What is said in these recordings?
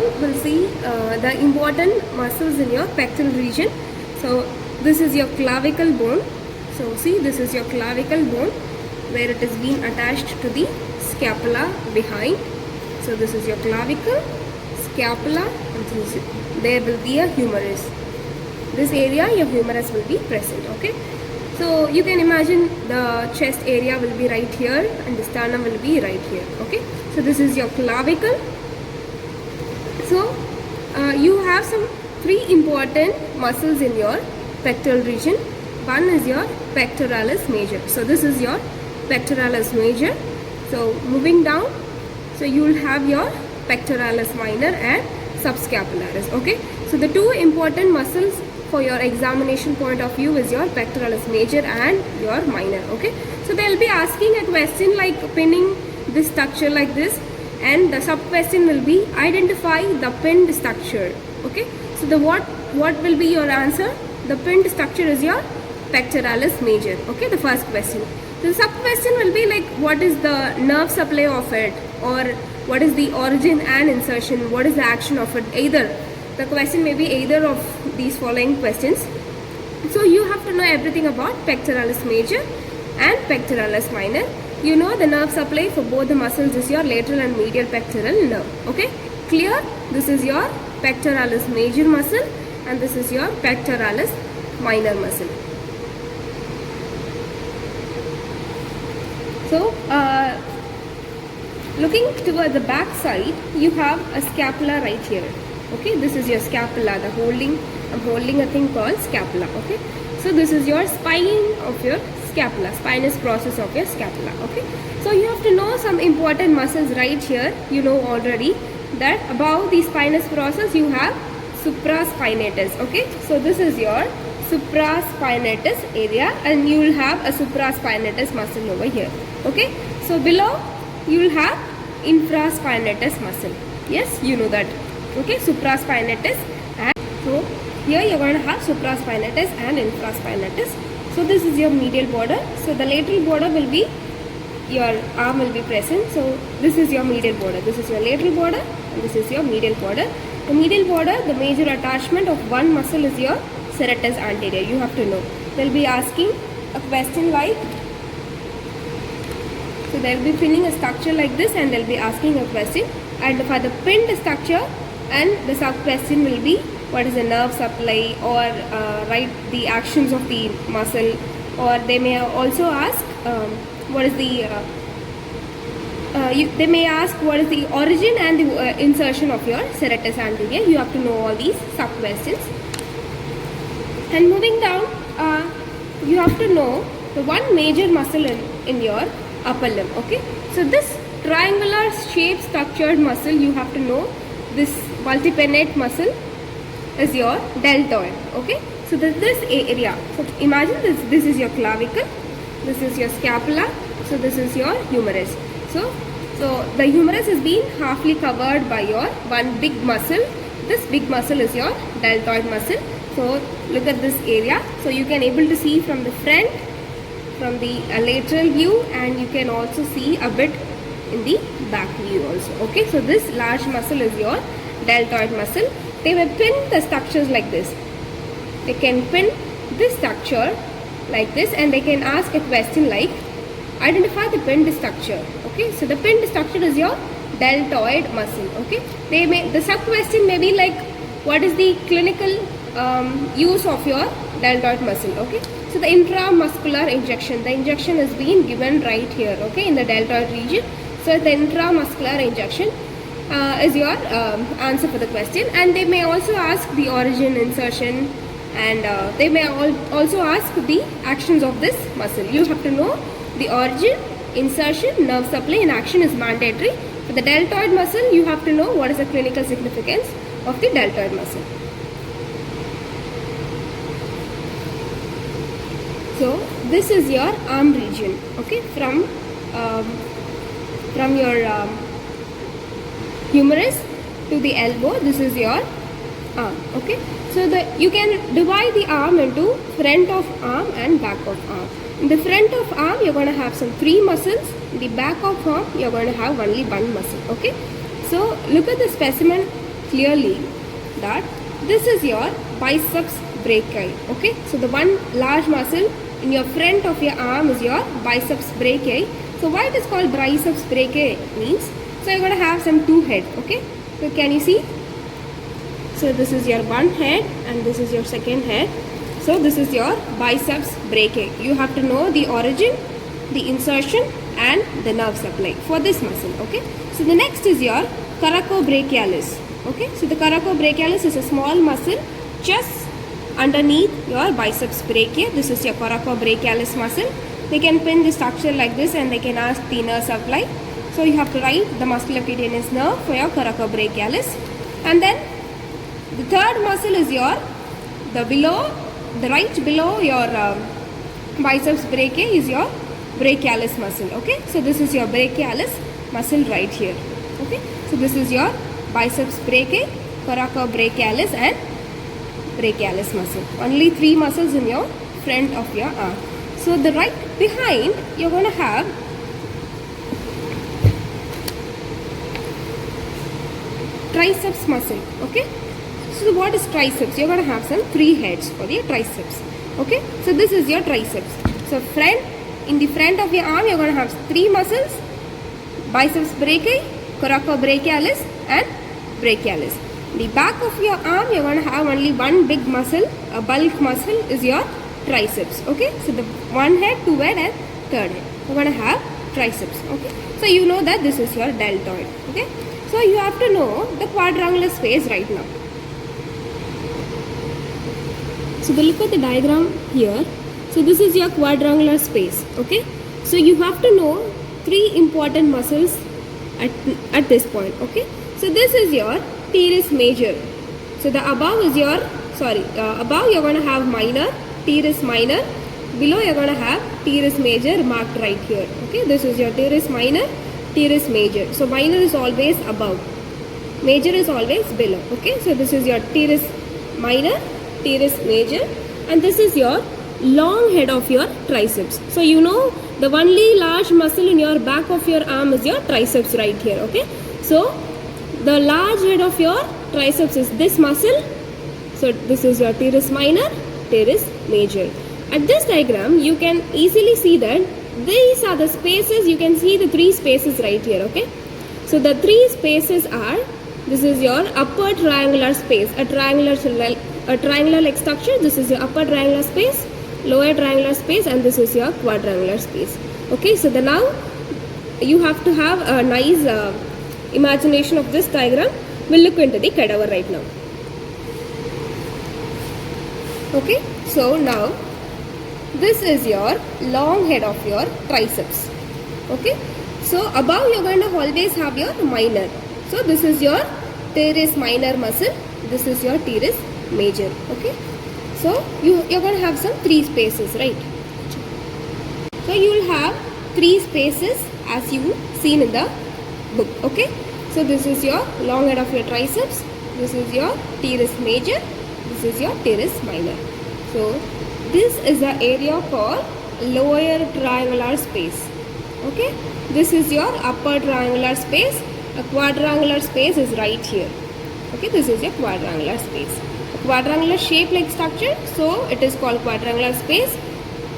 now we'll see the important muscles in your pectoral region. So this is your clavicle bone. So see, this is your clavicle bone where it is being attached to the scapula behind. So this is your clavicle, scapula, and there will be a humerus. This area your humerus will be present. Okay. So you can imagine the chest area will be right here and the sternum will be right here. Okay. So this is your clavicle. So you have some three important muscles in your pectoral region. One is your pectoralis major. So this is your pectoralis major. So moving down, so you will have your pectoralis minor and subscapularis. Okay. So the two important muscles for your examination point of view is your pectoralis major and your minor. Okay. So they will be asking a question like pinning this structure like this, and the sub question will be identify the pinned structure. Okay. So the what will be your answer? The pinned structure is your pectoralis major. Okay, the first question. The sub question will be like what is the nerve supply of it, or what is the origin and insertion, what is the action of it. Either the question may be either of these following questions. So you have to know everything about pectoralis major and pectoralis minor. You know the nerve supply for both the muscles is your lateral and medial pectoral nerve. Okay, clear? This is your pectoralis major muscle and this is your pectoralis minor muscle. So looking toward the back side, you have a scapula right here. Okay, this is your scapula. I'm holding a thing called scapula. Okay, so this is your spine of your scapula, spinous process of your scapula. Okay, so you have to know some important muscles right here. You know already that above the spinous process you have supraspinatus. Okay, so this is your supraspinatus area and you will have a supraspinatus muscle over here. Okay, so below you will have infraspinatus muscle. Yes, you know that. Okay, supraspinatus, and so here you are going to have supraspinatus and infraspinatus. So this is your medial border. So the lateral border will be, your arm will be present. So this is your medial border. This is your lateral border and this is your medial border. The medial border, the major attachment of one muscle is your serratus anterior. You have to know. They'll be asking a question like, so they'll be pinning a structure like this and they'll be asking a question. And for the pinned structure, and the sub question will be what is the nerve supply, or write the actions of the muscle, or they may also ask what is the they may ask what is the origin and the insertion of your serratus anterior. You have to know all these sub questions. And moving down, you have to know the one major muscle in your upper limb. Okay, so this triangular shape structured muscle, you have to know this multipennate muscle is your deltoid. Okay, so this area, so imagine this is your clavicle, this is your scapula, so this is your humerus. So the humerus is being halfly covered by your one big muscle. This big muscle is your deltoid muscle. So look at this area. So you can able to see from the front, from the lateral view, and you can also see a bit in the back view also. Okay, so this large muscle is your deltoid muscle. They will pin the structures like this. They can pin this structure like this and they can ask a question like identify the pinned structure. Okay, so the pinned structure is your deltoid muscle. Okay, the sub question may be like what is the clinical use of your deltoid muscle. Okay, so the intramuscular injection, the injection is being given right here. Okay, in the deltoid region. So the intramuscular injection is your answer for the question. And they may also ask the origin, insertion, and they may also ask the actions of this muscle. You have to know the origin, insertion, nerve supply and action is mandatory. For the deltoid muscle, you have to know what is the clinical significance of the deltoid muscle. So this is your arm region. Okay, from your humerus to the elbow, this is your arm. Okay, so you can divide the arm into front of arm and back of arm. In the front of arm, you're going to have some 3 muscles. In the back of arm, you're going to have only one muscle. Okay, so look at the specimen clearly that this is your biceps brachii. Okay, so the one large muscle in your front of your arm is your biceps brachii. So why it is called biceps brachii means, so you're going to have some two heads. Okay, so can you see? So this is your one head and this is your second head. So this is your biceps brachii. You have to know the origin, the insertion and the nerve supply for this muscle. Okay, so the next is your coracobrachialis. Okay, so the coracobrachialis is a small muscle just underneath your biceps brachii. This is your coracobrachialis muscle. They can pin the structure like this and they can ask the nerve supply. So you have to write the musculocutaneous nerve for your coracobrachialis. And then the third muscle is your the right below your biceps brachii is your brachialis muscle. Okay, so this is your brachialis muscle right here. Okay, so this is your biceps brachii, coracobrachialis and brachialis muscle. Only three muscles in your front of your arm. So the right behind you're going to have triceps muscle. Okay, so what is triceps? You're going to have some three heads for the triceps. Okay, so this is your triceps. So in the front of your arm you're going to have three muscles: biceps brachii, coracobrachialis and brachialis. The back of your arm you're going to have only one big muscle, a bulk muscle is your triceps. Okay, so the one head, two head and third head you're going to have triceps. Okay, so you know that this is your deltoid. Okay, so you have to know the quadrangular space right now. So look at the diagram here. So this is your quadrangular space. Okay, so you have to know three important muscles at this point. Okay, so this is your teres major. So the above is your above you're going to have minor, teres minor. Below you're going to have teres major marked right here. Okay, this is your teres minor, teres major. So minor is always above, major is always below. Okay, so this is your teres minor, teres major, and this is your long head of your triceps. So you know the only large muscle in your back of your arm is your triceps right here. Okay, so the large head of your triceps is this muscle. So this is your teres minor, teres major. At this diagram you can easily see that these are the spaces. You can see the three spaces right here. Okay, so the three spaces are, this is your upper triangular space, a triangular like structure. This is your upper triangular space, lower triangular space, and this is your quadrangular space. Okay, so now you have to have a nice imagination of this diagram. We'll look into the cadaver right now. Okay, so now this is your long head of your triceps. Okay, so above you're going to always have your minor. So this is your teres minor muscle, this is your teres major. Okay, so you're going to have some three spaces, right? So you will have three spaces as you seen in the book. Okay, so this is your long head of your triceps, this is your teres major, this is your teres minor. So this is the area called lower triangular space. Okay, this is your upper triangular space. A quadrangular space is right here. Okay, this is your quadrangular space. A quadrangular shape like structure, so it is called quadrangular space.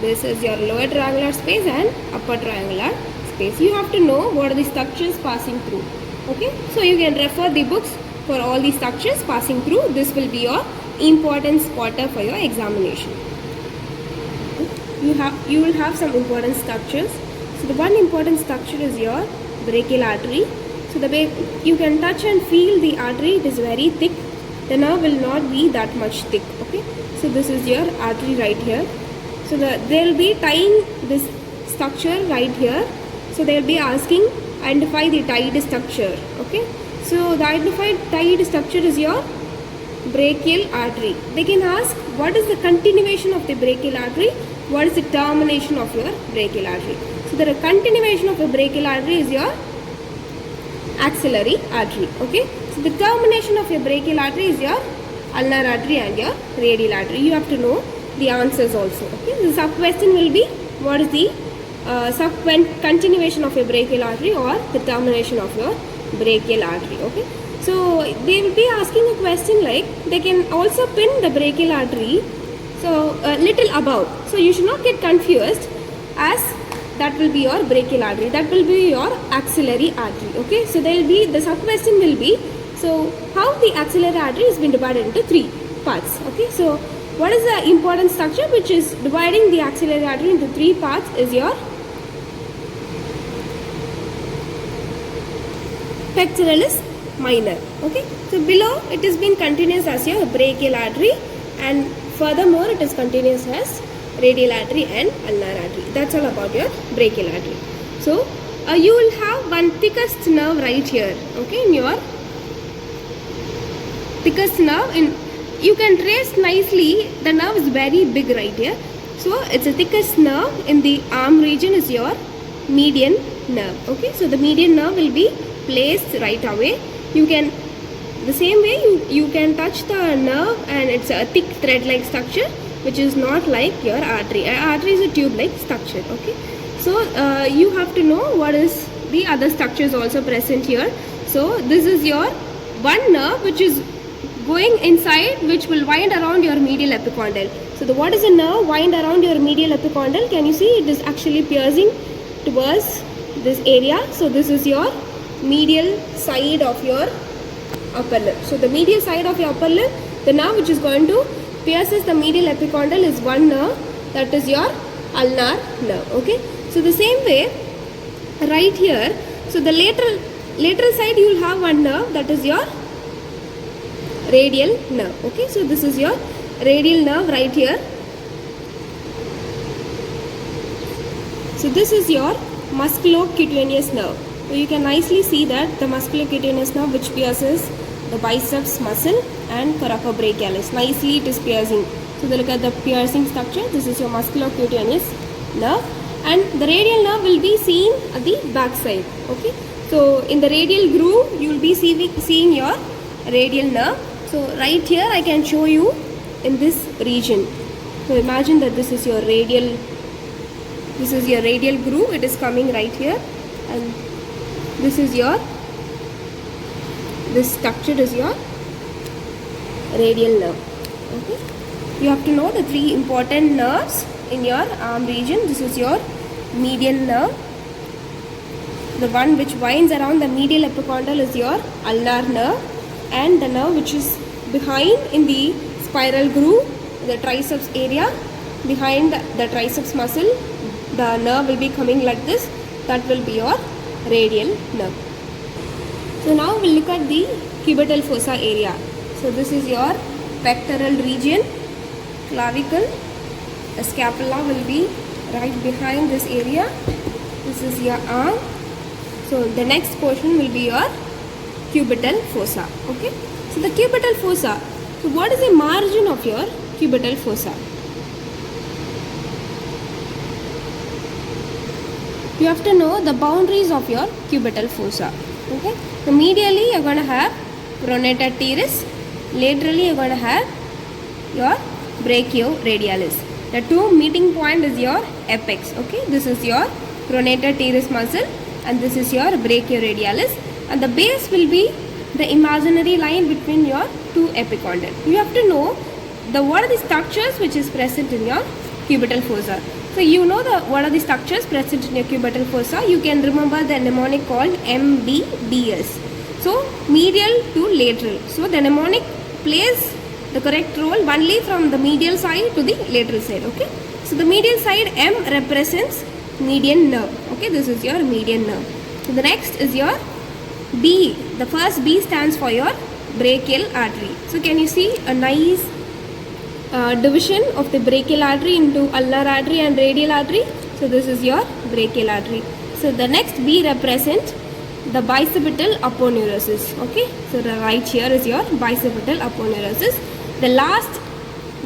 This is your lower triangular space and upper triangular space. You have to know what are the structures passing through. Okay, so you can refer the books for all the structures passing through. This will be your important spotter for your examination. You will have some important structures. So the one important structure is your brachial artery. So the way you can touch and feel the artery, it is very thick. The nerve will not be that much thick. Okay, so this is your artery right here. So they will be tying this structure right here. So they will be asking identify the tied structure. Okay, so the identified tied structure is your brachial artery. They can ask what is the continuation of the brachial artery, what is the termination of your brachial artery. So the continuation of a brachial artery is your axillary artery. Okay, so the termination of your brachial artery is your ulnar artery and your radial artery. You have to know the answers also. Okay, the sub question will be what is the continuation of your brachial artery or the termination of your brachial artery. Okay, So they will be asking a question like, they can also pin the brachial artery so a little above. So you should not get confused, as that will be your brachial artery, that will be your axillary artery. Okay, so there will be, the sub question will be, so how the axillary artery has been divided into 3 parts. Okay, so what is the important structure which is dividing the axillary artery into 3 parts is your pectoralis minor. Okay, so below it has been continuous as your brachial artery, and furthermore it is continuous as radial artery and ulnar artery. That's all about your brachial artery. So you will have one thickest nerve right here. Okay, in your thickest nerve, in you can trace nicely, the nerve is very big right here. So it's the thickest nerve in the arm region is your median nerve. Okay, so the median nerve will be placed right away. You can, the same way you can touch the nerve, and it's a thick thread like structure which is not like your artery. Artery is a tube like structure. Okay, so you have to know what is the other structures also present here. So this is your one nerve which is going inside, which will wind around your medial epicondyle. So what is a nerve wind around your medial epicondyle? Can you see it is actually piercing towards this area. So this is your medial side of your upper lip. So the medial side of your upper lip, the nerve which is going to pierces the medial epicondyle is one nerve, that is your ulnar nerve. Okay, so the same way right here, so the lateral side you will have one nerve, that is your radial nerve. Okay, so this is your radial nerve right here. So this is your musculocutaneous nerve. So you can nicely see that the musculocutaneous nerve which pierces the biceps muscle and coracobrachialis. Nicely it is piercing. So look at the piercing structure. This is your musculocutaneous nerve, and the radial nerve will be seen at the back side. Okay, so in the radial groove you will be seeing your radial nerve. So right here I can show you in this region. So imagine that this is your radial groove. It is coming right here, and this is your, this structure is your radial nerve. Okay, you have to know the 3 important nerves in your arm region. This is your median nerve. The one which winds around the medial epicondyle is your ulnar nerve, and the nerve which is behind in the spiral groove, the triceps area, behind the triceps muscle, the nerve will be coming like this. That will be your radial nerve. So now we'll look at the cubital fossa area. So this is your pectoral region, clavicle, the scapula will be right behind this area. This is your arm. So the next portion will be your cubital fossa. Okay, so the cubital fossa, so what is the margin of your cubital fossa? You have to know the boundaries of your cubital fossa. Okay, so medially you are going to have pronator teres, laterally you are going to have your brachioradialis. The 2 meeting point is your apex. Okay, this is your pronator teres muscle, and this is your brachioradialis, and the base will be the imaginary line between your 2 epicondyles. You have to know what are the structures which is present in your cubital fossa. So you know what are the structures present in your cubital fossa. You can remember the mnemonic called MBBS. So medial to lateral. So the mnemonic plays the correct role only from the medial side to the lateral side. Okay, so the medial side, M represents median nerve. Okay, this is your median nerve. So the next is your B. The first B stands for your brachial artery. So can you see a nice division of the brachial artery into ulnar artery and radial artery? So this is your brachial artery. So the next B represents the bicipital aponeurosis. Okay, so the right here is your bicipital aponeurosis. The last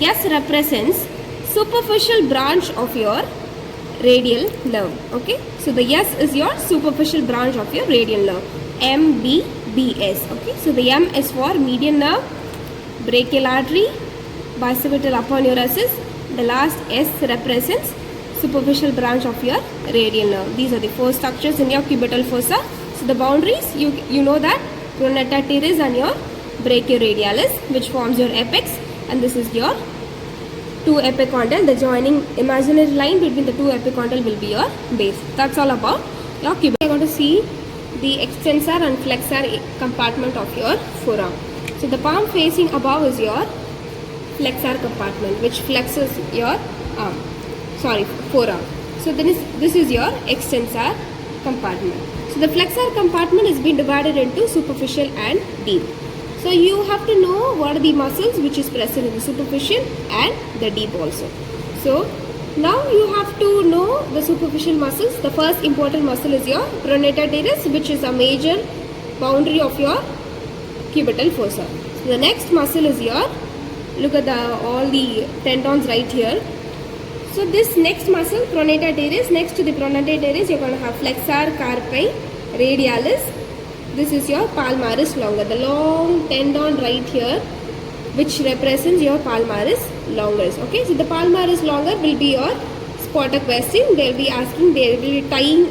S represents superficial branch of your radial nerve. Okay, so the S is your superficial branch of your radial nerve, MBBS. Okay, so the M is for median nerve, brachial artery, bicipital aponeurosis. The last S represents superficial branch of your radial nerve. These are the 4 structures in your cubital fossa. So the boundaries, you know that pronata teres and your brachioradialis, which forms your apex, and this is your two epicondyle. The joining imaginary line between the two epicondyle will be your base. That's all about your cubital. We're going to see the extensor and flexor compartment of your forearm. So the palm facing above is your flexor compartment, which flexes your forearm. So then this is your extensor compartment. So the flexor compartment is being divided into superficial and deep. So you have to know what are the muscles which is present in the superficial and the deep also. So now you have to know the superficial muscles. The first important muscle is your pronata teres, which is a major boundary of your cubital fossa. So the next muscle is your, look at all the tendons right here. So this next muscle, pronata teres, next to the pronata teres, you're going to have flexor carpi radialis. This is your palmaris longus, the long tendon right here, which represents your palmaris longus. Okay, so the palmaris longus will be your spotter question. They will be asking, they will be tying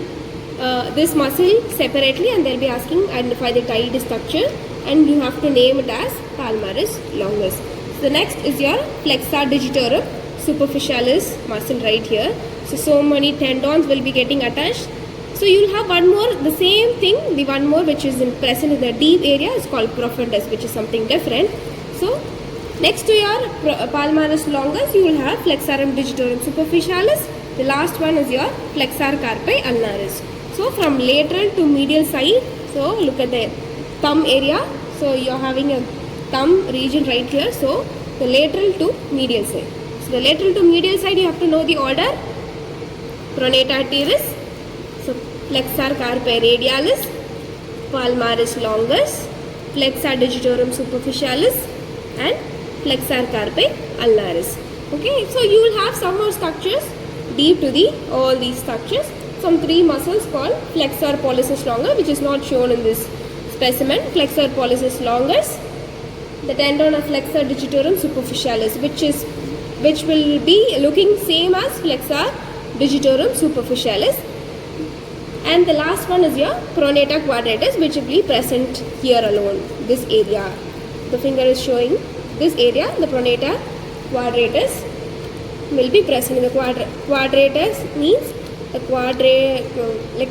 this muscle separately, and they will be asking identify the tied structure, and you have to name it as palmaris longus. So the next is your flexor digitorum superficialis muscle right here. So many tendons will be getting attached. So you will have one more, the same thing, the one more which is present in the deep area is called profundus, which is something different. So next to your palmaris longus, you will have flexorum digitorum superficialis. The last one is your flexor carpi ulnaris. So from lateral to medial side, so look at the thumb area. So you are having a thumb region right here. So the lateral to medial side. So the lateral to medial side, you have to know the order. Pronata teres, so flexor carpi radialis, palmaris longus, flexor digitorum superficialis, and flexor carpi ulnaris. Okay, so you will have some more structures deep to all these structures. Some three muscles called flexor pollicis longus, which is not shown in this specimen. Flexor pollicis longus, the tendon of flexor digitorum superficialis, which will be looking same as flexor digitorum superficialis. And the last one is your pronata quadratus, which will be present here alone, this area. The finger is showing this area, the pronata quadratus will be present in the quadratus means the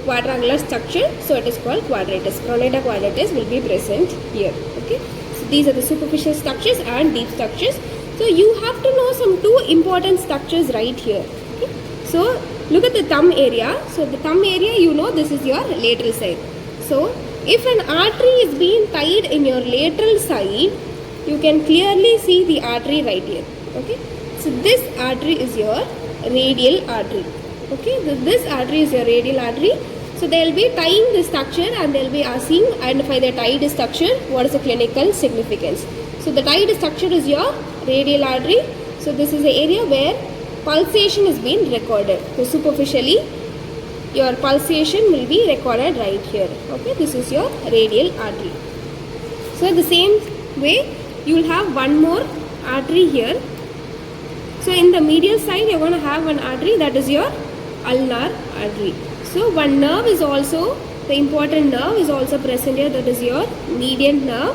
quadrangular structure, so it is called quadratus. Pronata quadratus will be present here. Okay, so these are the superficial structures and deep structures. So you have to know some two important structures right here. Okay? So look at the thumb area. So the thumb area, you know, this is your lateral side. So if an artery is being tied in your lateral side, you can clearly see the artery right here. Okay, so this artery is your radial artery. Okay, this artery is your radial artery. So they will be tying the structure, and they will be asking identify the tied structure. What is the clinical significance? So the tied structure is your radial artery. So this is the area where pulsation is being recorded. So superficially your pulsation will be recorded right here. Okay, this is your radial artery. So the same way you will have one more artery here. So in the medial side you are going to have one artery, that is your ulnar artery. So one nerve is also, the important nerve is also present here, that is your median nerve,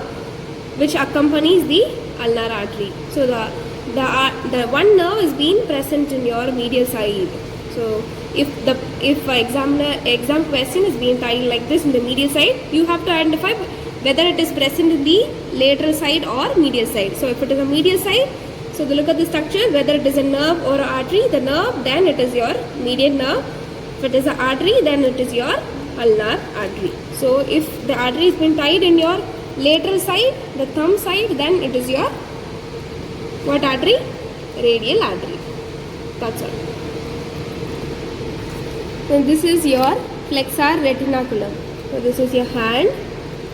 which accompanies the ulnar artery. So the one nerve is being present in your medial side. So if exam question is being tied like this in the medial side, you have to identify whether it is present in the lateral side or medial side. So if it is a medial side, so look at the structure, whether it is a nerve or an artery. The nerve, then it is your median nerve. If it is an artery, then it is your ulnar artery. So if the artery has been tied in your lateral side, the thumb side, then it is your what artery? Radial artery. That's all. So this is your flexor retinaculum. So this is your hand.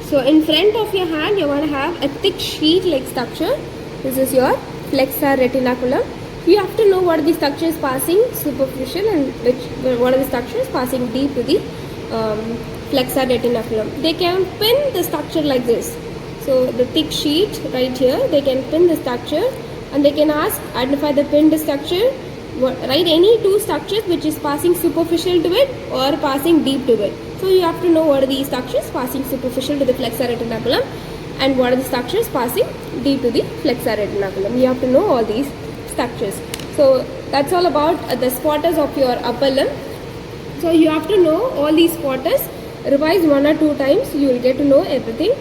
So in front of your hand, you are going to have a thick sheet-like structure. This is your flexor retinaculum. You have to know what are the structures passing superficial and what are the structures passing deep to the flexor retinaculum. They can pin the structure like this. So the thick sheet right here, they can pin the structure, and they can ask identify the pinned structure. Write any two structures which is passing superficial to it or passing deep to it. So you have to know what are the structures passing superficial to the flexor retinaculum and what are the structures passing deep to the flexor retinaculum. You have to know all these structures. So that's all about the spotters of your upper limb. So you have to know all these spotters. Revise 1 or 2 times, you will get to know everything.